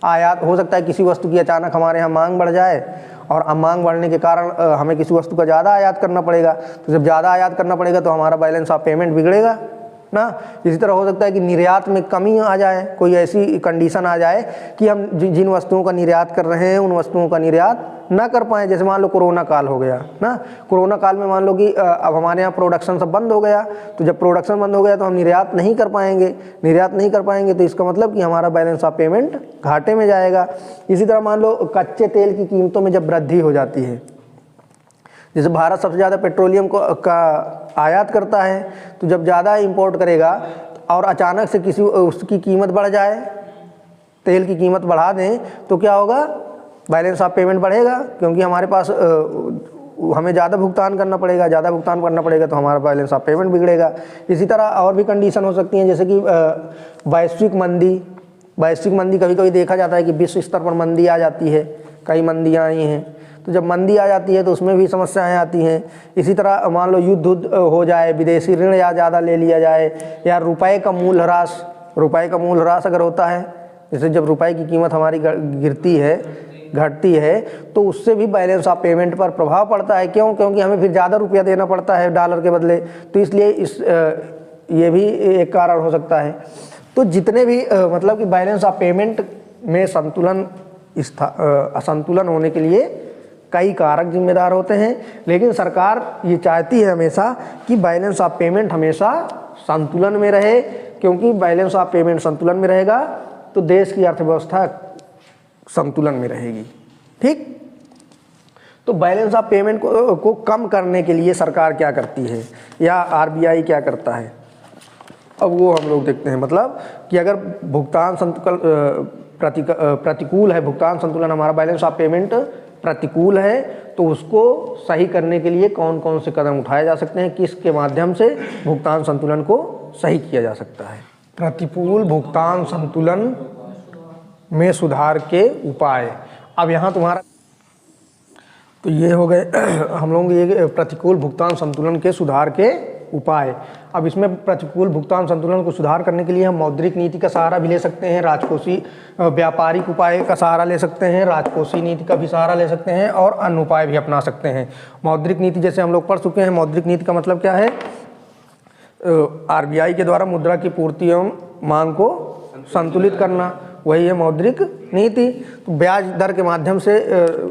[SPEAKER 1] आयात हो सकता है किसी वस्तु की अचानक हमारे यहाँ मांग बढ़ जाए और अब मांग बढ़ने के कारण हमें किसी वस्तु का ज़्यादा आयात करना पड़ेगा। तो जब ज़्यादा आयात करना पड़ेगा तो हमारा बैलेंस ऑफ पेमेंट बिगड़ेगा ना। इसी तरह हो सकता है कि निर्यात में कमी आ जाए, कोई ऐसी कंडीशन आ जाए कि हम जिन वस्तुओं का निर्यात कर रहे हैं उन वस्तुओं का निर्यात ना कर पाएँ। जैसे मान लो कोरोना काल हो गया ना, कोरोना काल में मान लो कि अब हमारे यहाँ प्रोडक्शन सब बंद हो गया, तो जब प्रोडक्शन बंद हो गया तो हम निर्यात नहीं कर पाएंगे, निर्यात नहीं कर पाएंगे तो इसका मतलब कि हमारा बैलेंस ऑफ पेमेंट घाटे में जाएगा। इसी तरह मान लो कच्चे तेल की कीमतों में जब वृद्धि हो जाती है, जैसे भारत सबसे ज़्यादा पेट्रोलियम का आयात करता है, तो जब ज़्यादा इंपोर्ट करेगा और अचानक से किसी उसकी कीमत बढ़ जाए, तेल की कीमत बढ़ा दें, तो क्या होगा, बैलेंस ऑफ पेमेंट बढ़ेगा, क्योंकि हमारे पास हमें ज़्यादा भुगतान करना पड़ेगा, ज़्यादा भुगतान करना पड़ेगा तो हमारा बैलेंस ऑफ पेमेंट बिगड़ेगा। इसी तरह और भी कंडीशन हो सकती हैं, जैसे कि वैश्विक मंदी। वैश्विक मंदी कभी कभी देखा जाता है कि विश्व स्तर पर मंदी आ जाती है, कई मंदियाँ आई हैं, तो जब मंदी आ जाती है तो उसमें भी समस्याएं आती हैं। इसी तरह मान लो युद्ध हो जाए, विदेशी ऋण या ज़्यादा ले लिया जाए, या रुपए का मूल्य ह्रास, रुपए का मूल्य ह्रास अगर होता है, जैसे जब रुपए की कीमत हमारी गिरती है, घटती है, तो उससे भी बैलेंस ऑफ पेमेंट पर प्रभाव पड़ता है। क्यों? क्योंकि हमें फिर ज़्यादा रुपया देना पड़ता है डॉलर के बदले, तो इसलिए ये भी एक कारण हो सकता है। तो जितने भी मतलब कि बैलेंस ऑफ पेमेंट में संतुलन असंतुलन होने के लिए कई कारक जिम्मेदार होते हैं, लेकिन सरकार ये चाहती है हमेशा कि बैलेंस ऑफ पेमेंट हमेशा संतुलन में रहे, क्योंकि बैलेंस ऑफ पेमेंट संतुलन में रहेगा तो देश की अर्थव्यवस्था संतुलन में रहेगी। ठीक, तो बैलेंस ऑफ पेमेंट को कम करने के लिए सरकार क्या करती है या आरबीआई क्या करता है, अब वो हम लोग देखते हैं। मतलब कि अगर भुगतान प्रतिकूल है, भुगतान संतुलन हमारा बैलेंस ऑफ पेमेंट प्रतिकूल है, तो उसको सही करने के लिए कौन कौन से कदम उठाए जा सकते हैं, किसके माध्यम से भुगतान संतुलन को सही किया जा सकता है। प्रतिकूल भुगतान संतुलन में सुधार के उपाय। अब यहाँ तुम्हारा तो ये हो गए हम लोग ये प्रतिकूल भुगतान संतुलन के सुधार के उपाय। अब इसमें प्रतिकूल भुगतान संतुलन को सुधार करने के लिए हम मौद्रिक नीति का सहारा भी ले सकते हैं, राजकोषीय व्यापारिक उपाय का सहारा ले सकते हैं, राजकोषीय नीति का भी सहारा ले सकते हैं और अन्य उपाय भी अपना सकते हैं। मौद्रिक नीति जैसे हम लोग पढ़ चुके हैं, मौद्रिक नीति का मतलब क्या है, आरबीआई के द्वारा मुद्रा की पूर्ति एवं मांग को संतुलित करना, वही है मौद्रिक नीति। तो ब्याज दर के माध्यम से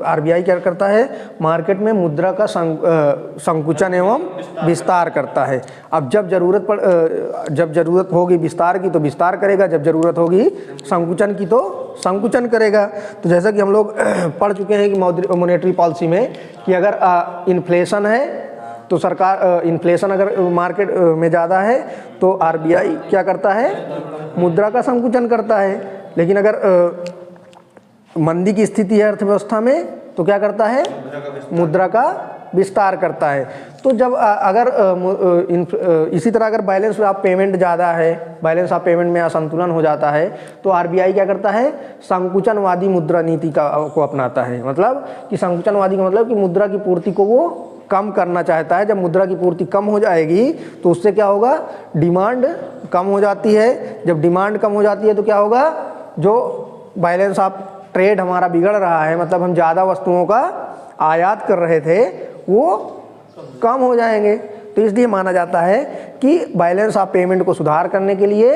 [SPEAKER 1] आरबीआई क्या करता है, मार्केट में मुद्रा का संकुचन एवं विस्तार करता है। अब जब जरूरत होगी विस्तार की तो विस्तार करेगा, जब जरूरत होगी संकुचन की तो संकुचन करेगा। तो जैसा कि हम लोग पढ़ चुके हैं कि मॉनेटरी पॉलिसी में कि अगर इन्फ्लेशन है तो सरकार इन्फ्लेशन अगर मार्केट में ज़्यादा है तो आरबीआई क्या करता है, मुद्रा का संकुचन करता है। लेकिन अगर मंदी की स्थिति है अर्थव्यवस्था में तो क्या करता है, मुद्रा का विस्तार करता है। तो जब अगर इसी तरह अगर बैलेंस ऑफ पेमेंट ज़्यादा है, बैलेंस ऑफ पेमेंट में असंतुलन हो जाता है तो आरबीआई क्या करता है, संकुचनवादी मुद्रा नीति को अपनाता है। मतलब कि संकुचनवादी का मतलब कि मुद्रा की पूर्ति को वो कम करना चाहता है। जब मुद्रा की पूर्ति कम हो जाएगी तो उससे क्या होगा, डिमांड कम हो जाती है। जब डिमांड कम हो जाती है तो क्या होगा, जो बैलेंस ऑफ ट्रेड हमारा बिगड़ रहा है, मतलब हम ज़्यादा वस्तुओं का आयात कर रहे थे वो कम हो जाएंगे। तो इसलिए माना जाता है कि बैलेंस ऑफ पेमेंट को सुधार करने के लिए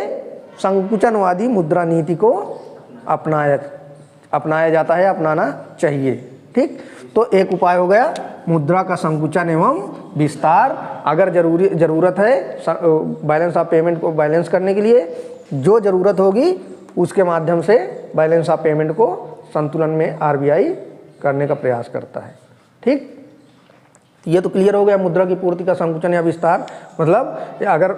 [SPEAKER 1] संकुचनवादी मुद्रा नीति को अपनाया जाता है, अपनाना चाहिए। ठीक, तो एक उपाय हो गया मुद्रा का संकुचन एवं विस्तार। अगर ज़रूरत है बैलेंस ऑफ पेमेंट को बैलेंस करने के लिए, जो ज़रूरत होगी उसके माध्यम से बैलेंस ऑफ पेमेंट को संतुलन में आरबीआई करने का प्रयास करता है। ठीक, ये तो क्लियर हो गया मुद्रा की पूर्ति का संकुचन या विस्तार। मतलब अगर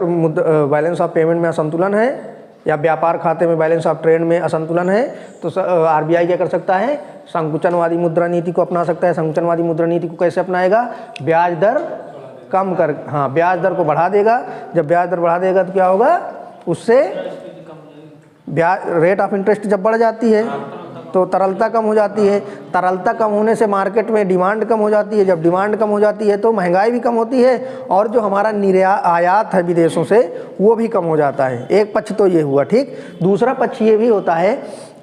[SPEAKER 1] बैलेंस ऑफ पेमेंट में असंतुलन है या व्यापार खाते में बैलेंस ऑफ ट्रेड में असंतुलन है तो आरबीआई क्या कर सकता है, संकुचनवादी मुद्रा नीति को अपना सकता है। संकुचनवादी मुद्रा नीति को कैसे अपनाएगा, ब्याज दर कम कर, ब्याज दर को बढ़ा देगा। जब ब्याज दर बढ़ा देगा तो क्या होगा, उससे ब्याज रेट ऑफ इंटरेस्ट जब बढ़ जाती है तो तरलता कम हो जाती है, तरलता कम होने से मार्केट में डिमांड कम हो जाती है, जब डिमांड कम हो जाती है तो महंगाई भी कम होती है और जो हमारा आयात है विदेशों से वो भी कम हो जाता है। एक पक्ष तो ये हुआ, ठीक। दूसरा पक्ष ये भी होता है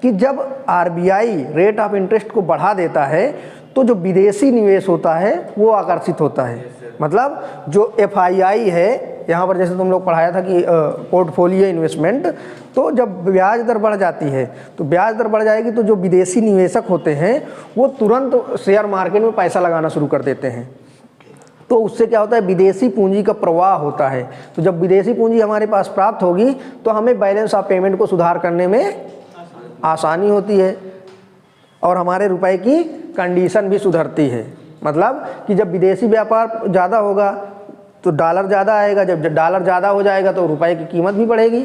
[SPEAKER 1] कि जब आरबीआई रेट ऑफ इंटरेस्ट को बढ़ा देता है तो जो विदेशी निवेश होता है वो आकर्षित होता है। मतलब जो एफआईआई है, यहाँ पर जैसे तुम लोग पढ़ाया था कि पोर्टफोलियो इन्वेस्टमेंट, तो जब ब्याज दर बढ़ जाती है तो ब्याज दर बढ़ जाएगी तो जो विदेशी निवेशक होते हैं वो तुरंत शेयर मार्केट में पैसा लगाना शुरू कर देते हैं। तो उससे क्या होता है, विदेशी पूंजी का प्रवाह होता है। तो जब विदेशी पूंजी हमारे पास प्राप्त होगी तो हमें बैलेंस ऑफ पेमेंट को सुधार करने में आसानी होती है और हमारे रुपए की कंडीशन भी सुधरती है। मतलब कि जब विदेशी व्यापार ज़्यादा होगा तो डॉलर ज़्यादा आएगा, जब डॉलर ज़्यादा हो जाएगा तो रुपए की कीमत भी बढ़ेगी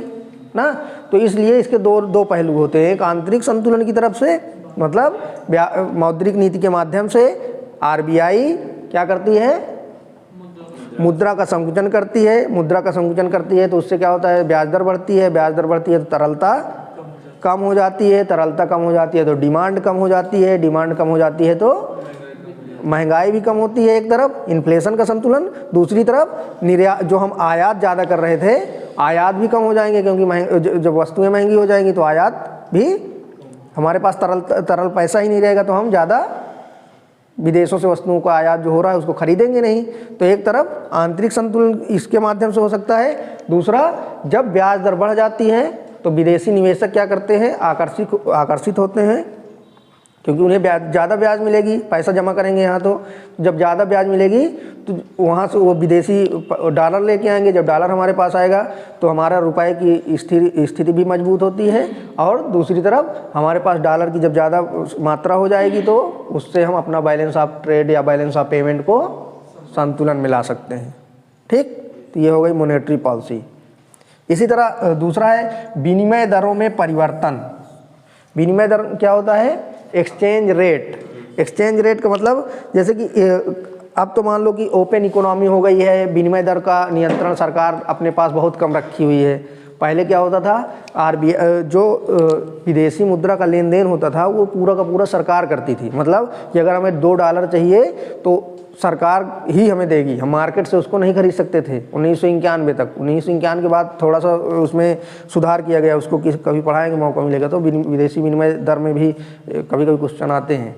[SPEAKER 1] ना। तो इसलिए इसके दो पहलू होते हैं। एक आंतरिक संतुलन की तरफ से, मतलब मौद्रिक नीति के माध्यम से आरबीआई क्या करती है, मुद्रा का संकुचन करती है। मुद्रा का संकुचन करती है तो उससे क्या होता है, ब्याज दर बढ़ती है, ब्याज दर बढ़ती है तो तरलता कम हो जाती है, तरलता कम हो जाती है तो डिमांड कम हो जाती है, डिमांड कम हो जाती है तो महंगाई भी कम होती है। एक तरफ इन्फ्लेशन का संतुलन, दूसरी तरफ निर्यात, जो हम आयात ज़्यादा कर रहे थे आयात भी कम हो जाएंगे, क्योंकि जब वस्तुएं महंगी हो जाएंगी तो आयात भी, हमारे पास तरल पैसा ही नहीं रहेगा तो हम ज़्यादा विदेशों से वस्तुओं का आयात जो हो रहा है उसको खरीदेंगे नहीं। तो एक तरफ आंतरिक संतुलन इसके माध्यम से हो सकता है। दूसरा, जब ब्याज दर बढ़ जाती है तो विदेशी निवेशक क्या करते हैं, आकर्षित होते हैं, क्योंकि उन्हें ज़्यादा ब्याज मिलेगी, पैसा जमा करेंगे यहाँ तो जब ज़्यादा ब्याज मिलेगी तो वहाँ से वो विदेशी डॉलर लेके आएंगे। जब डॉलर हमारे पास आएगा तो हमारा रुपए की स्थिति भी मजबूत होती है और दूसरी तरफ हमारे पास डॉलर की जब ज़्यादा मात्रा हो जाएगी तो उससे हम अपना बैलेंस ऑफ ट्रेड या बैलेंस ऑफ पेमेंट को संतुलन में ला सकते हैं, ठीक। तो ये हो गई मॉनेटरी पॉलिसी। इसी तरह दूसरा है विनिमय दरों में परिवर्तन। विनिमय दर क्या होता है, एक्सचेंज रेट। एक्सचेंज रेट का मतलब जैसे कि अब तो मान लो कि ओपन इकोनॉमी हो गई है, विनिमय दर का नियंत्रण सरकार अपने पास बहुत कम रखी हुई है। पहले क्या होता था, आरबीआई जो विदेशी मुद्रा का लेन देन होता था वो पूरा का पूरा सरकार करती थी। मतलब कि अगर हमें $2 चाहिए तो सरकार ही हमें देगी, हम मार्केट से उसको नहीं खरीद सकते थे 1991 तक। 1991 के बाद थोड़ा सा उसमें सुधार किया गया, उसको कभी पढ़ाएंगे मौका मिलेगा तो। विदेशी विनिमय दर में भी कभी कभी क्वेश्चन आते हैं।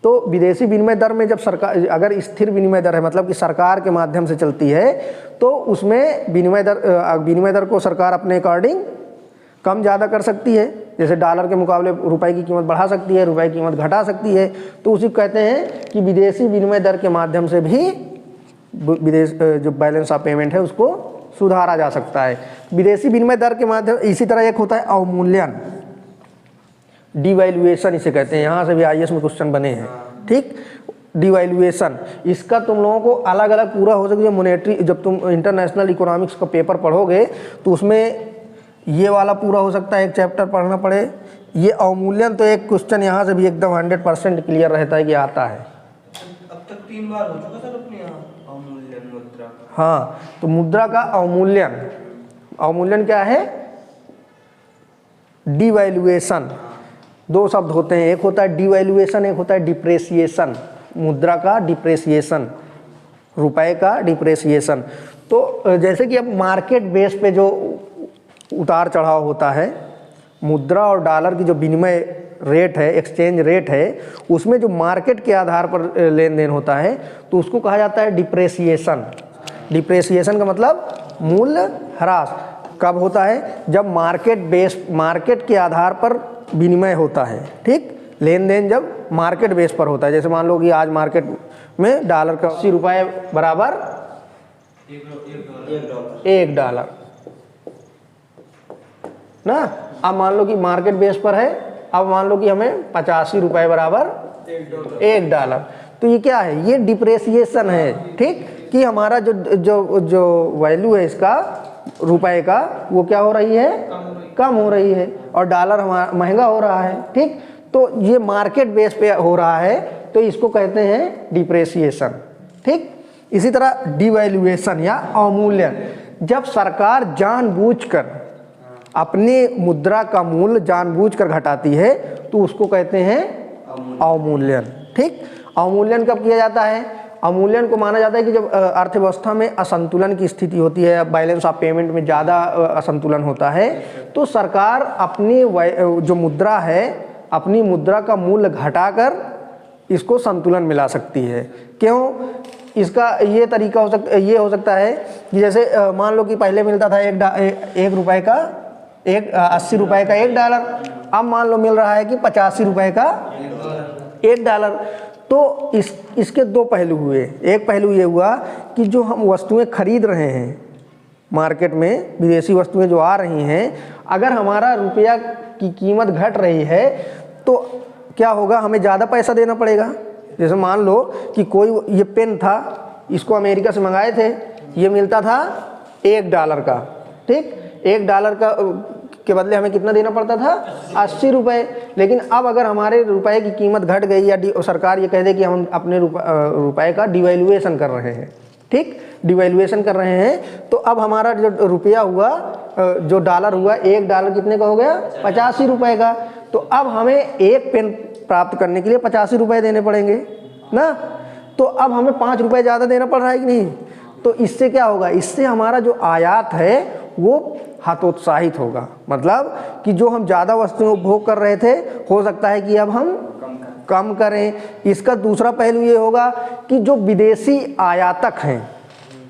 [SPEAKER 1] तो विदेशी विनिमय दर में जब सरकार, अगर स्थिर विनिमय दर है मतलब कि सरकार के माध्यम से चलती है तो उसमें विनिमय दर को सरकार अपने अकॉर्डिंग कम ज़्यादा कर सकती है। जैसे डॉलर के मुकाबले रुपए की कीमत बढ़ा सकती है, रुपए की कीमत घटा सकती है। तो उसी को कहते हैं कि विदेशी विनिमय दर के माध्यम से भी जो बैलेंस ऑफ पेमेंट है उसको सुधारा जा सकता है। विदेशी विनिमय दर के माध्यम, इसी तरह एक होता है अवमूल्यन, डिवैल्यूएशन इसे कहते हैं। यहाँ से भी आईएएस में क्वेश्चन बने हैं, ठीक। डिवैल्यूएशन, इसका तुम लोगों को अलग अलग पूरा हो सकता है। मॉनेटरी, जब तुम इंटरनेशनल इकोनॉमिक्स का पेपर पढ़ोगे तो उसमें ये वाला पूरा हो सकता है, एक चैप्टर पढ़ना पड़े। ये अवमूल्यन तो एक क्वेश्चन यहाँ से भी एकदम 100% क्लियर रहता है कि आता है।
[SPEAKER 3] अब तक 3 बार हो चुका सर अपने यहाँ अवमूल्यन मुद्रा।
[SPEAKER 1] हाँ, तो मुद्रा का अवमूल्यन, अवमूल्यन क्या है, डिवैल्यूएशन। दो शब्द होते हैं, एक होता है डिवैल्यूएशन, एक होता है डिप्रेसिएशन। मुद्रा का डिप्रेसिएशन, रुपए का डिप्रेसिएशन। तो जैसे कि अब मार्केट बेस पे जो उतार चढ़ाव होता है, मुद्रा और डॉलर की जो विनिमय रेट है, एक्सचेंज रेट है, उसमें जो मार्केट के आधार पर लेन देन होता है तो उसको कहा जाता है डिप्रेसिएशन। डिप्रेसिएशन का मतलब मूल्य ह्रास। कब होता है, जब मार्केट के आधार पर विनिमय होता है, ठीक। लेन देन जब मार्केट बेस पर होता है। जैसे मान लो कि आज मार्केट में डॉलर का 80 रुपये बराबर $1 ना। अब मान लो कि मार्केट बेस पर है, अब मान लो कि हमें 85 रुपये बराबर $1। तो ये क्या है, ये डिप्रेसिएशन है, ठीक। कि हमारा जो वैल्यू है इसका, रुपए का, वो क्या हो रही है, कम हो रही है और डॉलर हमारा महंगा हो रहा है, ठीक। तो ये मार्केट बेस पे हो रहा है तो इसको कहते हैं डिप्रेसिएशन, ठीक। इसी तरह डिवैल्यूएशन या अवमूल्यन, जब सरकार जानबूझकर अपनी मुद्रा का मूल्य जानबूझकर घटाती है तो उसको कहते हैं अवमूल्यन। ठीक, अवमूल्यन कब किया जाता है? अवमूल्यन को माना जाता है कि जब अर्थव्यवस्था में असंतुलन की स्थिति होती है, बैलेंस ऑफ पेमेंट में ज़्यादा असंतुलन होता है, तो सरकार अपनी जो मुद्रा है, अपनी मुद्रा का मूल्य घटाकर इसको संतुलन मिला सकती है। क्यों? इसका ये तरीका हो सकता है कि जैसे मान लो कि पहले मिलता था 1 रुपये का 80 रुपये का $1, अब मान लो मिल रहा है कि 85 रुपये का $1। तो इसके दो पहलू हुए। एक पहलू ये हुआ कि जो हम वस्तुएं खरीद रहे हैं मार्केट में, विदेशी वस्तुएं जो आ रही हैं, अगर हमारा रुपया की कीमत घट रही है तो क्या होगा, हमें ज़्यादा पैसा देना पड़ेगा। जैसे मान लो कि कोई ये पेन था, इसको अमेरिका से मंगाए थे, ये मिलता था $1 का। ठीक, $1 का के बदले हमें कितना देना पड़ता था? 80 रुपये। लेकिन अब अगर हमारे रुपए की कीमत घट गई या सरकार ये कह दे कि हम अपने रुपए का डिवैल्यूएशन कर रहे हैं, ठीक, डिवैल्यूएशन कर रहे हैं, तो अब हमारा जो रुपया हुआ, जो डॉलर हुआ, $1 कितने का हो गया? 85 रुपये का। तो अब हमें एक पेन प्राप्त करने के लिए 85 रुपये देने पड़ेंगे ना। तो अब हमें 5 रुपये ज़्यादा देना पड़ रहा है कि नहीं? तो इससे क्या होगा? इससे हमारा जो आयात है वो हतोत्साहित होगा। मतलब कि जो हम ज़्यादा वस्तुएं उपभोग कर रहे थे, हो सकता है कि अब हम कम करें। इसका दूसरा पहलू ये होगा कि जो विदेशी आयातक हैं,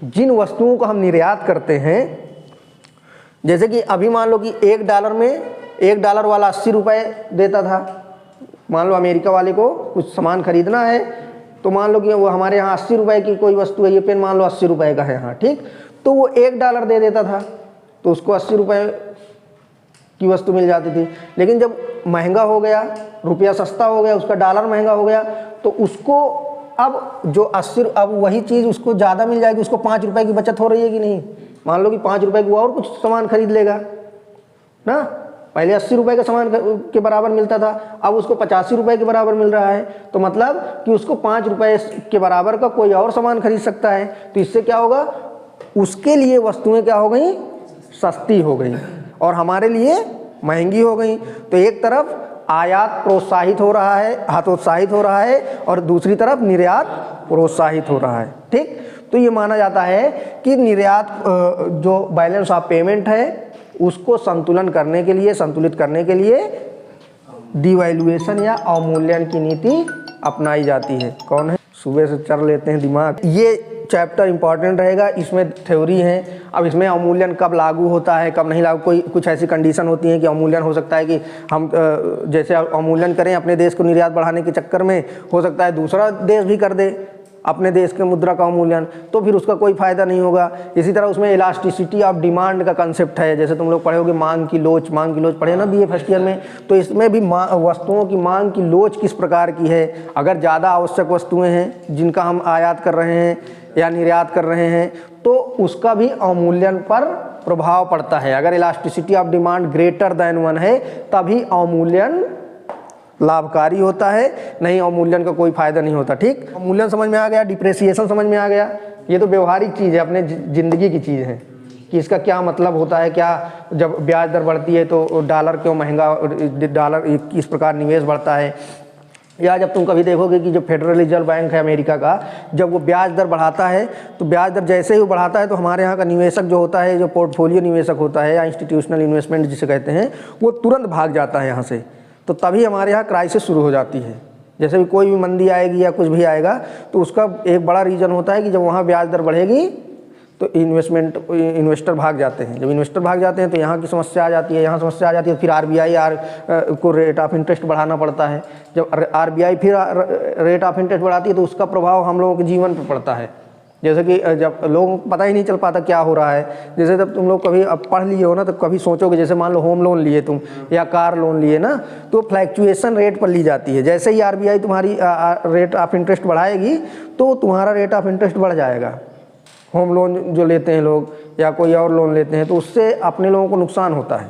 [SPEAKER 1] जिन वस्तुओं को हम निर्यात करते हैं, जैसे कि अभी मान लो कि $1 में $1 वाला 80 रुपये देता था। मान लो अमेरिका वाले को कुछ सामान खरीदना है, तो मान लो कि वो हमारे यहाँ 80 रुपये की कोई वस्तु है, ये पेन मान लो 80 रुपये का है यहाँ, ठीक, तो वो $1 दे देता था, तो उसको 80 रुपये की वस्तु मिल जाती थी। लेकिन जब महंगा हो गया, रुपया सस्ता हो गया, उसका डॉलर महंगा हो गया, तो उसको अब जो 80, अब वही चीज़ उसको ज़्यादा मिल जाएगी, उसको 5 रुपये की बचत हो रही है कि नहीं? मान लो कि 5 रुपये की वो और कुछ सामान खरीद लेगा ना। पहले 80 रुपये का सामान के बराबर मिलता था, अब उसको 85 रुपये के बराबर मिल रहा है, तो मतलब कि उसको 5 रुपये के बराबर का कोई और सामान खरीद सकता है। तो इससे क्या होगा? उसके लिए वस्तुएं क्या हो गई? सस्ती हो गई, और हमारे लिए महंगी हो गई। तो एक तरफ आयात प्रोत्साहित हो रहा है, हतोत्साहित हो रहा है, और दूसरी तरफ निर्यात प्रोत्साहित हो रहा है। ठीक, तो ये माना जाता है कि निर्यात जो बैलेंस ऑफ पेमेंट है उसको संतुलित करने के लिए डिवैल्यूएशन या अवमूल्यन की नीति अपनाई जाती है। कौन है? सुबह से चल लेते हैं दिमाग। ये चैप्टर इंपॉर्टेंट रहेगा, इसमें थ्योरी है। अब इसमें अवमूल्यन कब लागू होता है, कब नहीं लागू, कुछ ऐसी कंडीशन होती हैं कि अवमूल्यन हो सकता है कि हम जैसे अवमूल्यन करें अपने देश को निर्यात बढ़ाने के चक्कर में, हो सकता है दूसरा देश भी कर दे अपने देश के मुद्रा का अवमूल्यन, तो फिर उसका कोई फ़ायदा नहीं होगा। इसी तरह उसमें इलास्टिसिटी ऑफ डिमांड का कंसेप्ट है, जैसे तुम लोग पढ़े होगे मांग की लोच पढ़े ना BA फर्स्ट ईयर में। तो इसमें भी वस्तुओं की मांग की लोच किस प्रकार की है। अगर ज़्यादा आवश्यक वस्तुएं हैं जिनका हम आयात कर रहे हैं या निर्यात कर रहे हैं, तो उसका भी अवमूल्यन पर प्रभाव पड़ता है। अगर elasticity of demand greater than 1 है, तभी अवमूल्यन लाभकारी होता है, नहीं अवमूल्यन का कोई फायदा नहीं होता। ठीक, अवमूल्यन समझ में आ गया, डिप्रेसिएशन समझ में आ गया। ये तो व्यवहारिक चीज़ है, अपने ज़िंदगी की चीज़ है कि इसका क्या मतलब होता है। क्या जब ब्याज दर बढ़ती है तो डॉलर क्यों महंगा, डॉलर किस प्रकार निवेश बढ़ता है। या जब तुम कभी देखोगे कि जो फेडरल रिजर्व बैंक है अमेरिका का, जब वो ब्याज दर बढ़ाता है, तो ब्याज दर जैसे ही वो बढ़ाता है तो हमारे यहाँ का निवेशक जो होता है, जो पोर्टफोलियो निवेशक होता है या इंस्टीट्यूशनल इन्वेस्टमेंट जिसे कहते हैं, वो तुरंत भाग जाता है यहाँ से। तो तभी हमारे यहाँ क्राइसिस शुरू हो जाती है। जैसे भी कोई भी मंदी आएगी या कुछ भी आएगा, तो उसका एक बड़ा रीज़न होता है कि जब वहाँ ब्याज दर बढ़ेगी तो इन्वेस्टर भाग जाते हैं। जब इन्वेस्टर भाग जाते हैं तो यहाँ की समस्या आ जाती है, यहाँ समस्या आ जाती है, फिर RBI को रेट ऑफ इंटरेस्ट बढ़ाना पड़ता है। जब RBI फिर रेट ऑफ इंटरेस्ट बढ़ाती है तो उसका प्रभाव हम लोगों के जीवन पर पड़ता है। जैसे कि जब लोगों को पता ही नहीं चल पाता क्या हो रहा है। जैसे जब तुम लोग कभी अब पढ़ लिए हो ना, तो कभी सोचोगे, जैसे मान लो होम लोन लिए तुम या कार लोन लिए ना, तो फ्लैक्चुएशन रेट पर ली जाती है। जैसे ही RBI तुम्हारी रेट ऑफ इंटरेस्ट बढ़ाएगी तो तुम्हारा रेट ऑफ इंटरेस्ट बढ़ जाएगा। होम लोन जो लेते हैं लोग या कोई और लोन लेते हैं, तो उससे अपने लोगों को नुकसान होता है।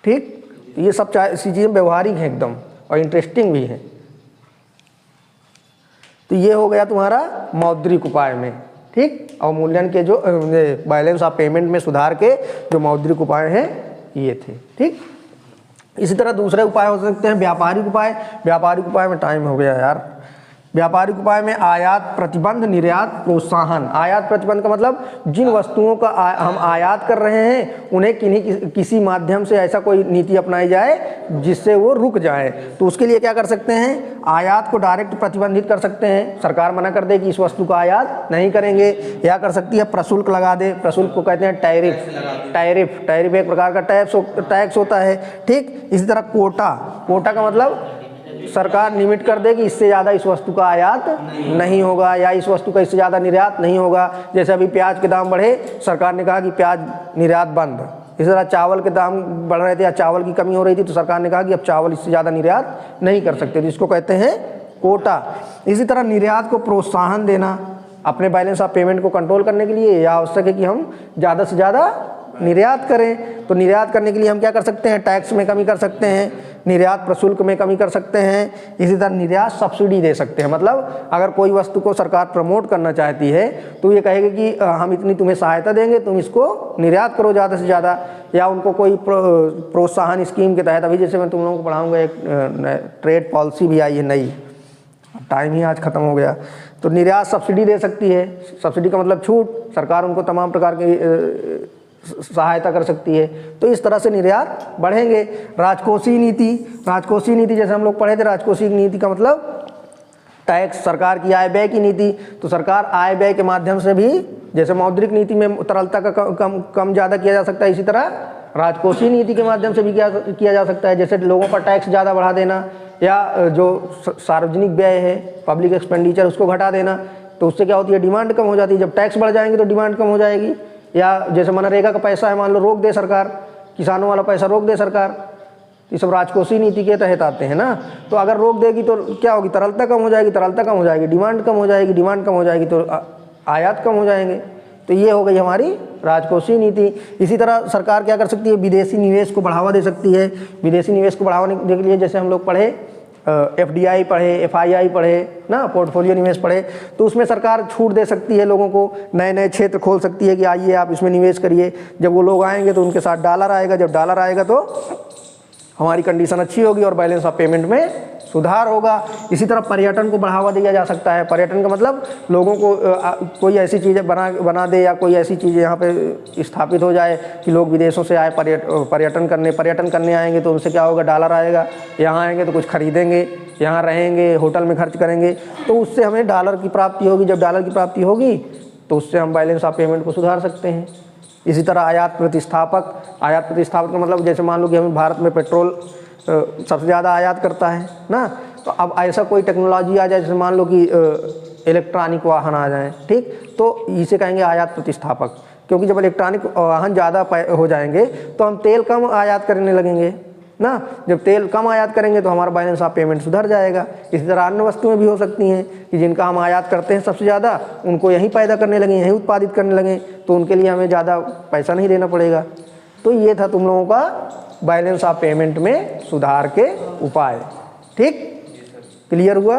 [SPEAKER 1] ठीक, ये सब चीज़ें व्यवहारिक हैं एकदम, और इंटरेस्टिंग भी हैं। तो ये हो गया तुम्हारा मौद्रिक उपाय में। ठीक। अवमूल्यन के जो बैलेंस ऑफ पेमेंट में सुधार के जो मौद्रिक उपाय हैं ये थे, ठीक। इसी तरह दूसरे उपाय हो सकते हैं व्यापारिक उपाय। व्यापारिक उपाय में टाइम हो गया यार। व्यापारिक उपाय में आयात प्रतिबंध, निर्यात प्रोत्साहन। आयात प्रतिबंध का मतलब जिन वस्तुओं का हम आयात कर रहे हैं उन्हें किसी माध्यम से ऐसा कोई नीति अपनाई जाए जिससे वो रुक जाए। तो उसके लिए क्या कर सकते हैं, आयात को डायरेक्ट प्रतिबंधित कर सकते हैं। सरकार मना कर दे कि इस वस्तु का आयात नहीं करेंगे, या कर सकती है प्रशुल्क लगा दे। प्रशुल्क को कहते हैं टैरिफ। टैरिफ एक प्रकार का टैक्स होता है, ठीक। इसी तरह कोटा। कोटा का मतलब सरकार लिमिट कर दे कि इससे ज़्यादा इस वस्तु का आयात नहीं होगा, या इस वस्तु का इससे ज़्यादा निर्यात नहीं होगा। जैसे अभी प्याज के दाम बढ़े, सरकार ने कहा कि प्याज निर्यात बंद। इसी तरह चावल के दाम बढ़ रहे थे या चावल की कमी हो रही थी, तो सरकार ने कहा कि अब चावल इससे ज़्यादा निर्यात नहीं कर सकते, तो इसको कहते हैं कोटा। इसी तरह निर्यात को प्रोत्साहन देना, अपने बैलेंस ऑफ पेमेंट को कंट्रोल करने के लिए यह आवश्यक है कि हम ज़्यादा से ज़्यादा निर्यात करें। तो निर्यात करने के लिए हम क्या कर सकते हैं, टैक्स में कमी कर सकते हैं, निर्यात प्रशुल्क में कमी कर सकते हैं। इसी तरह निर्यात सब्सिडी दे सकते हैं। मतलब अगर कोई वस्तु को सरकार प्रमोट करना चाहती है तो ये कहेगी कि हम इतनी तुम्हें सहायता देंगे, तुम इसको निर्यात करो ज़्यादा से ज़्यादा, या उनको कोई प्रोत्साहन स्कीम के तहत। अभी जैसे मैं तुम लोगों को पढ़ाऊँगा, एक ट्रेड पॉलिसी भी आई है नई, टाइम ही आज ख़त्म हो गया। तो निर्यात सब्सिडी दे सकती है। सब्सिडी का मतलब छूट, सरकार उनको तमाम प्रकार की सहायता कर सकती है। तो इस तरह से निर्यात बढ़ेंगे। राजकोषीय नीति। राजकोषीय नीति जैसे हम लोग पढ़े थे, राजकोषीय नीति का मतलब टैक्स, सरकार की आय व्यय की नीति। तो सरकार आय व्यय के माध्यम से भी, जैसे मौद्रिक नीति में तरलता का कम ज़्यादा किया जा सकता है, इसी तरह राजकोषीय नीति के माध्यम से भी किया जा सकता है। जैसे लोगों पर टैक्स ज़्यादा बढ़ा देना, या जो सार्वजनिक व्यय है, पब्लिक एक्सपेंडिचर, उसको घटा देना। तो उससे क्या होती है, डिमांड कम हो जाती है। जब टैक्स बढ़ जाएंगे तो डिमांड कम हो जाएगी। या जैसे मनरेगा का पैसा है, मान लो रोक दे सरकार, किसानों वाला पैसा रोक दे सरकार, ये सब राजकोषीय नीति के तहत आते हैं ना। तो अगर रोक देगी तो क्या होगी, तरलता कम हो जाएगी, तरलता कम हो जाएगी, डिमांड कम हो जाएगी, डिमांड कम हो जाएगी तो आयात कम हो जाएंगे। तो ये हो गई हमारी राजकोषीय नीति। इसी तरह सरकार क्या कर सकती है, विदेशी निवेश को बढ़ावा दे सकती है। विदेशी निवेश को बढ़ावा देने के लिए जैसे हम लोग पढ़े FDI पढ़े, FII पढ़े ना, पोर्टफोलियो निवेश पढ़े, तो उसमें सरकार छूट दे सकती है लोगों को, नए नए क्षेत्र खोल सकती है कि आइए आप इसमें निवेश करिए। जब वो लोग आएंगे तो उनके साथ डॉलर आएगा, जब डॉलर आएगा तो हमारी कंडीशन अच्छी होगी और बैलेंस ऑफ पेमेंट में सुधार होगा। इसी तरह पर्यटन को बढ़ावा दिया जा सकता है। पर्यटन का मतलब लोगों को कोई ऐसी चीज़ें बना दे, या कोई ऐसी चीज़ें यहाँ पे स्थापित हो जाए कि लोग विदेशों से आए पर्यटन करने आएंगे, तो उनसे क्या होगा, डॉलर आएगा, यहाँ आएंगे तो कुछ खरीदेंगे, यहाँ रहेंगे, होटल में खर्च करेंगे, तो उससे हमें डॉलर की प्राप्ति होगी। जब डॉलर की प्राप्ति होगी तो उससे हम बैलेंस ऑफ पेमेंट को सुधार सकते हैं। इसी तरह आयात प्रतिस्थापक। आयात प्रतिस्थापक का मतलब जैसे मान लो कि हमें भारत में पेट्रोल सबसे ज़्यादा आयात करता है ना, तो अब ऐसा कोई टेक्नोलॉजी आ जाए, जैसे मान लो कि इलेक्ट्रॉनिक वाहन आ जाएं, ठीक, तो इसे कहेंगे आयात प्रतिस्थापक। क्योंकि जब इलेक्ट्रॉनिक वाहन ज़्यादा हो जाएंगे तो हम तेल कम आयात करने लगेंगे ना। जब तेल कम आयात करेंगे तो हमारा बैलेंस ऑफ पेमेंट सुधर जाएगा। इसी तरह अन्य वस्तुएं भी हो सकती हैं कि जिनका हम आयात करते हैं सबसे ज़्यादा, उनको यहीं पैदा करने लगें, यहीं उत्पादित करने लगें, तो उनके लिए हमें ज़्यादा पैसा नहीं देना पड़ेगा। तो ये था तुम लोगों का बैलेंस ऑफ पेमेंट में सुधार के उपाय। ठीक, क्लियर हुआ?